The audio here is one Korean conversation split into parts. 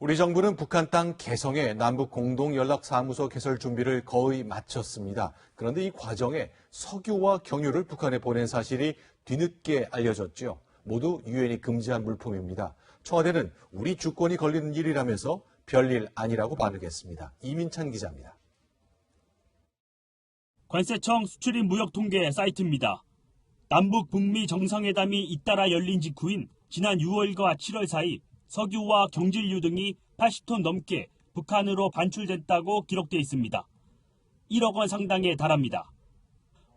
우리 정부는 북한 땅 개성의 남북 공동연락사무소 개설 준비를 거의 마쳤습니다. 그런데 이 과정에 석유와 경유를 북한에 보낸 사실이 뒤늦게 알려졌죠. 모두 유엔이 금지한 물품입니다. 청와대는 우리 주권이 걸리는 일이라면서 별일 아니라고 반응했습니다. 이민찬 기자입니다. 관세청 수출입 무역 통계 사이트입니다. 남북 북미 정상회담이 잇따라 열린 직후인 지난 6월과 7월 사이 석유와 경질유 등이 80톤 넘게 북한으로 반출됐다고 기록돼 있습니다. 1억 원 상당에 달합니다.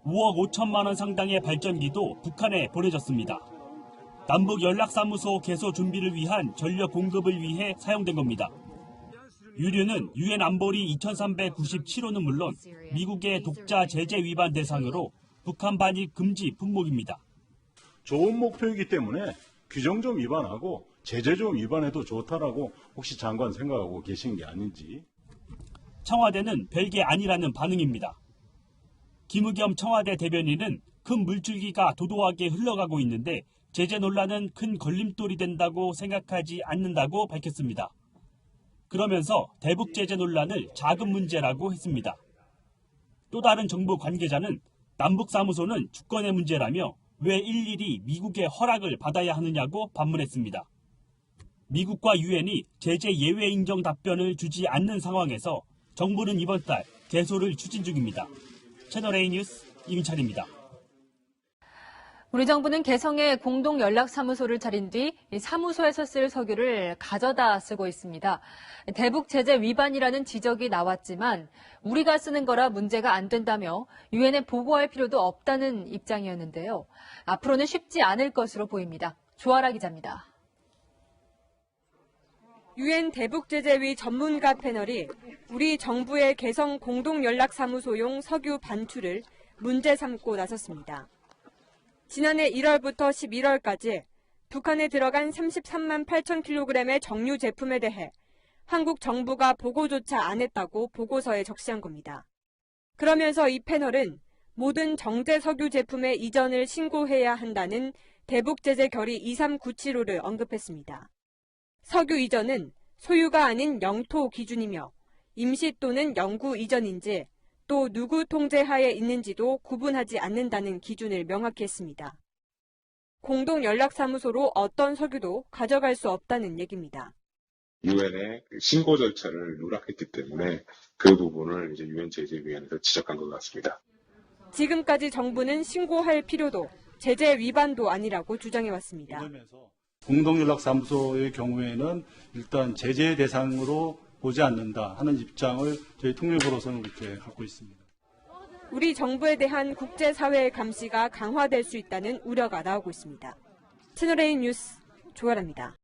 5억 5천만 원 상당의 발전기도 북한에 보내졌습니다. 남북 연락사무소 개소 준비를 위한 전력 공급을 위해 사용된 겁니다. 유류는 유엔 안보리 2397호는 물론 미국의 독자 제재 위반 대상으로 북한 반입 금지 품목입니다. 좋은 목표이기 때문에 규정 좀 위반하고 제재 좀 위반해도 좋다라고 혹시 장관 생각하고 계신 게 아닌지. 청와대는 별게 아니라는 반응입니다. 김의겸 청와대 대변인은 큰 물줄기가 도도하게 흘러가고 있는데 제재 논란은 큰 걸림돌이 된다고 생각하지 않는다고 밝혔습니다. 그러면서 대북 제재 논란을 작은 문제라고 했습니다. 또 다른 정부 관계자는 남북사무소는 주권의 문제라며 왜 일일이 미국의 허락을 받아야 하느냐고 반문했습니다. 미국과 유엔이 제재 예외 인정 답변을 주지 않는 상황에서 정부는 이번 달 개소를 추진 중입니다. 채널A 뉴스 이민찬입니다. 우리 정부는 개성에 공동연락사무소를 차린 뒤 사무소에서 쓸 석유를 가져다 쓰고 있습니다. 대북 제재 위반이라는 지적이 나왔지만 우리가 쓰는 거라 문제가 안 된다며 유엔에 보고할 필요도 없다는 입장이었는데요. 앞으로는 쉽지 않을 것으로 보입니다. 조아라 기자입니다. 유엔 대북제재위 전문가 패널이 우리 정부의 개성 공동연락사무소용 석유 반출을 문제 삼고 나섰습니다. 지난해 1월부터 11월까지 북한에 들어간 33만 8천 킬로그램의 정유 제품에 대해 한국 정부가 보고조차 안 했다고 보고서에 적시한 겁니다. 그러면서 이 패널은 모든 정제 석유 제품의 이전을 신고해야 한다는 대북제재 결의 2397호를 언급했습니다. 석유 이전은 소유가 아닌 영토 기준이며 임시 또는 영구 이전인지 또 누구 통제하에 있는지도 구분하지 않는다는 기준을 명확히 했습니다. 공동연락사무소로 어떤 석유도 가져갈 수 없다는 얘기입니다. 유엔의 신고 절차를 누락했기 때문에 그 부분을 이제 유엔 제재위원회에서 지적한 것 같습니다. 지금까지 정부는 신고할 필요도 제재 위반도 아니라고 주장해왔습니다. 공동연락사무소의 경우에는 일단 제재 대상으로 보지 않는다 하는 입장을 저희 통일부로서는 그렇게 갖고 있습니다. 우리 정부에 대한 국제사회의 감시가 강화될 수 있다는 우려가 나오고 있습니다. 채널A 뉴스 조아라입니다.